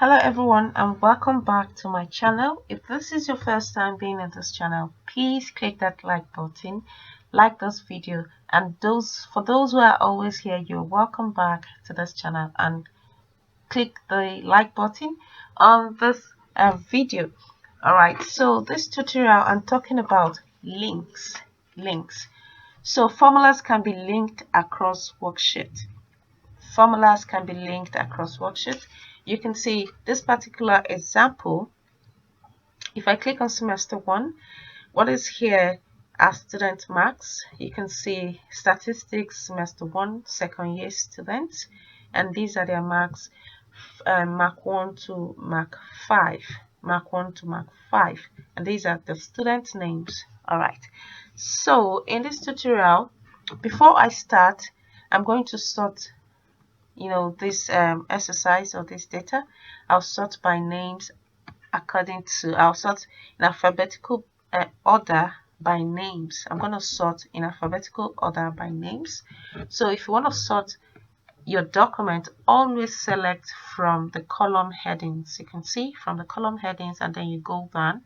Hello everyone and welcome back to my channel. If this is your first time being in this channel, please click that like button, like this video, and for those who are always here, you're welcome back to this channel and click the like button on this video. Alright, so this tutorial I'm talking about links. So formulas can be linked across worksheets. You can see this particular example. If I click on semester 1, what is here are student marks. You can see statistics semester 1 second year students, and these are their marks, mark 1 to mark 5, and these are the student names. All right, so in this tutorial, before I start, I'm going to sort this exercise or this data. I'll sort by names I'll sort in alphabetical order by names. I'm going to sort in alphabetical order by names. So if you want to sort your document, always select from the column headings. You can see from the column headings, and then you go down.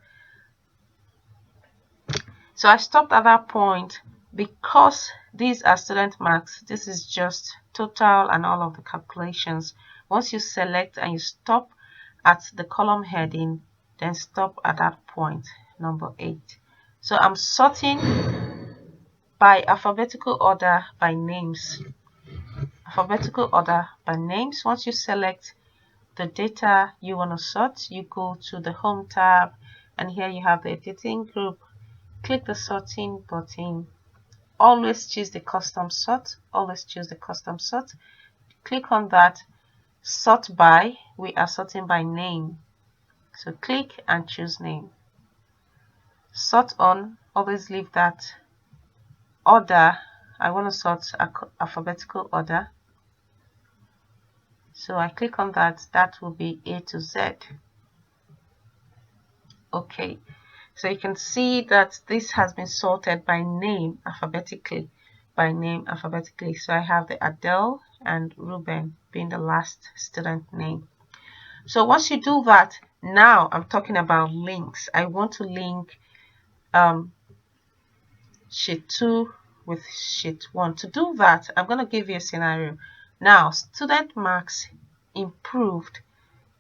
So I stopped at that point because these are student marks. This is just total and all of the calculations. Once you select and you stop at the column heading, then stop at that point, number 8. So I'm sorting by alphabetical order by names. Once you select the data you want to sort, you go to the home tab, and here you have the editing group. Click the sorting button. Always choose the custom sort. Click on that. Sort by. We are sorting by name, so click and choose name. Sort on. Always leave that order. I want to sort alphabetical order, so I click on that. That will be A to Z. Okay, so you can see that this has been sorted by name alphabetically. So I have the Adele and Ruben being the last student name. So once you do that, now I'm talking about links. I want to link sheet 2 with sheet 1. To do that, I'm going to give you a scenario. Now, student marks improved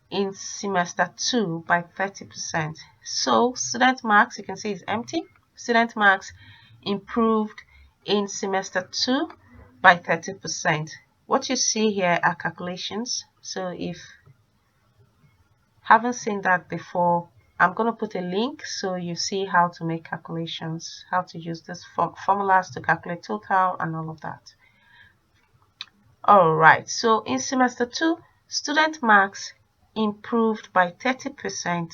in semester 2 by 30%. So student marks, you can see, is empty. Student marks improved in semester 2 by 30%. What you see here are calculations. So if haven't seen that before, I'm going to put a link so you see how to make calculations, how to use this formulas to calculate total and all of that. Alright, so in semester 2, student marks improved by 30%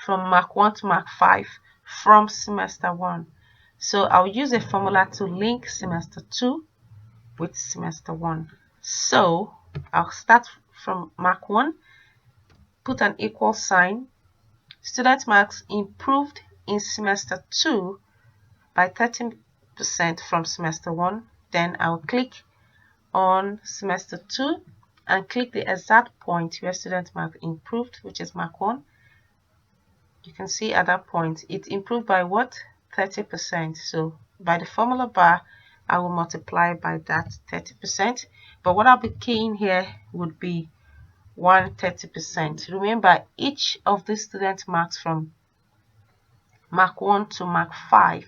from mark 1 to mark 5 from semester 1. So I'll use a formula to link semester 2 with semester 1. So I'll start from mark 1, put an equal sign. Student marks improved in semester 2 by 30% from semester 1. Then I'll click on semester 2 and click the exact point where student mark improved, which is mark 1. You can see at that point it improved by what? 30%. So by the formula bar, I will multiply by that 30%. But what I'll be keying here would be 130%. Remember, each of the student marks from mark 1 to mark 5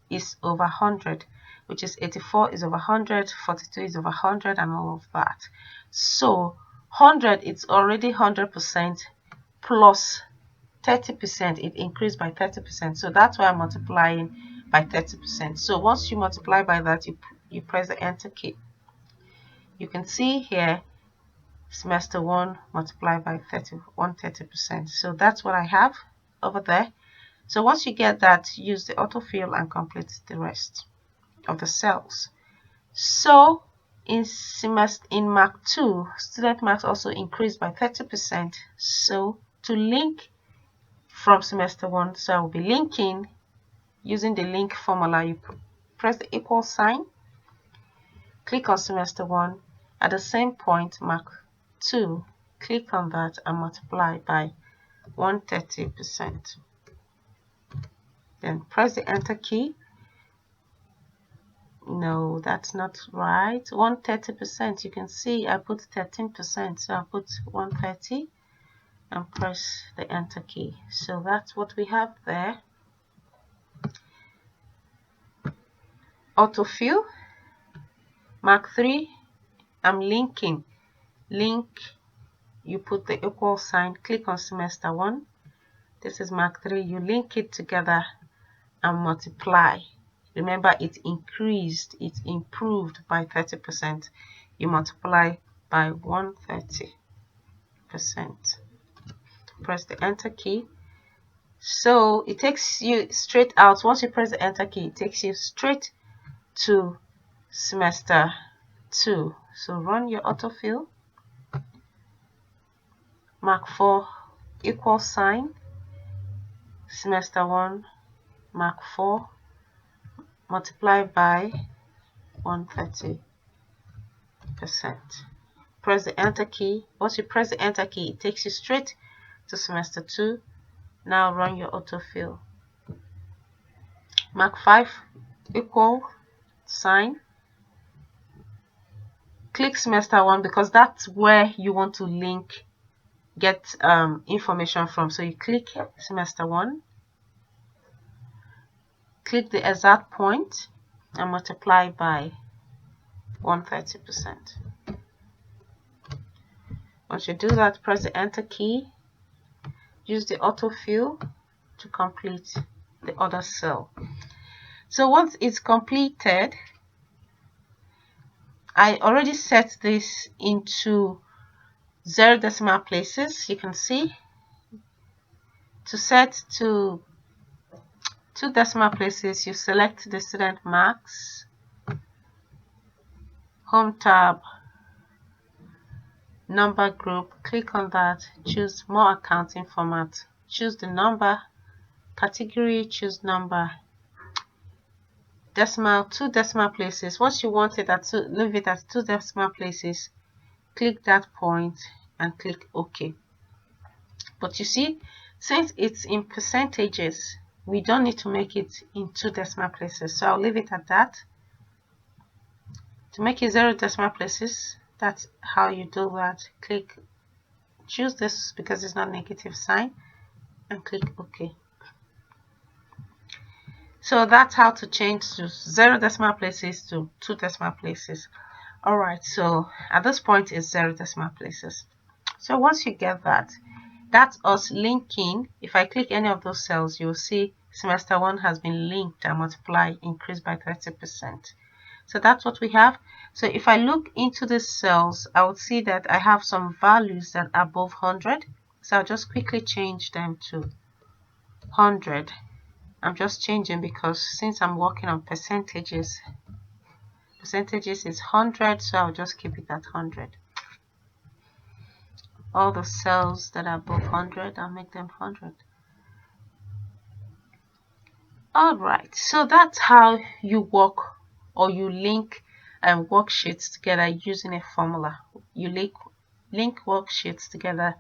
is over 100, which is 84 is over 100, 42 is over 100, and all of that. So 100, it's already 100% plus 30%. It increased by 30%. So that's why I'm multiplying by 30%. So once you multiply by that, you press the enter key. You can see here semester 1 multiplied by 130%. So that's what I have over there. So once you get that, use the autofill and complete the rest of the cells. So in mark 2, student marks also increased by 30%. So to link from semester 1, so I will be linking using the link formula. You press the equal sign, click on semester 1. At the same point, mark 2, click on that and multiply by 130%. Then press the enter key. No, that's not right. 130%. You can see I put 13%, so I put 130 and press the enter key. So that's what we have there. Autofill. Mark 3. I'm linking. Link. You put the equal sign. Click on semester 1. This is Mark 3. You link it together and multiply. Remember, it increased, it improved by 30%. You multiply by 130%. Press the enter key. So it takes you straight out. Once you press the enter key, it takes you straight to semester 2. So run your autofill. Mark 4, equal sign. Semester 1, Mark 4, multiply by 130%. Press the enter key. Once you press the enter key, it takes you straight to semester 2. Now run your autofill. Mark 5, equal sign. Click semester 1 because that's where you want to link, get information from. So you click semester 1, click the exact point and multiply by 130%. Once you do that, press the enter key. Use the autofill to complete the other cell. So once it's completed, I already set this into 0 decimal places. You can see to set to 2 decimal places, you select the student marks, home tab, number group, click on that, choose more accounting format, choose the number, category, choose number, decimal, 2 decimal places. Once you want it at leave it at 2 decimal places, click that point and click OK. But you see, since it's in percentages, we don't need to make it in 2 decimal places, so I'll leave it at that. To make it 0 decimal places, that's how you do that. Click, choose this because it's not negative sign, and click OK. So that's how to change to 0 decimal places to 2 decimal places. Alright, so at this point it's 0 decimal places. So once you get that, that's us linking. If I click any of those cells, you'll see semester 1 has been linked and multiplied, increased by 30%. So that's what we have. So if I look into the cells, I would see that I have some values that are above 100. So I'll just quickly change them to 100. I'm just changing because since I'm working on percentages is 100, so I'll just keep it at 100. All the cells that are above 100, I'll make them 100. Alright, so that's how you work or you link worksheets together using a formula. You link worksheets together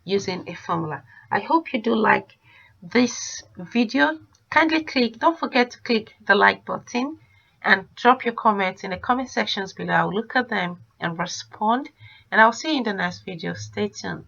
using a formula. I hope you do like this video. Kindly don't forget to click the like button and drop your comments in the comment sections below. I'll look at them and respond, and I'll see you in the next video. Stay tuned.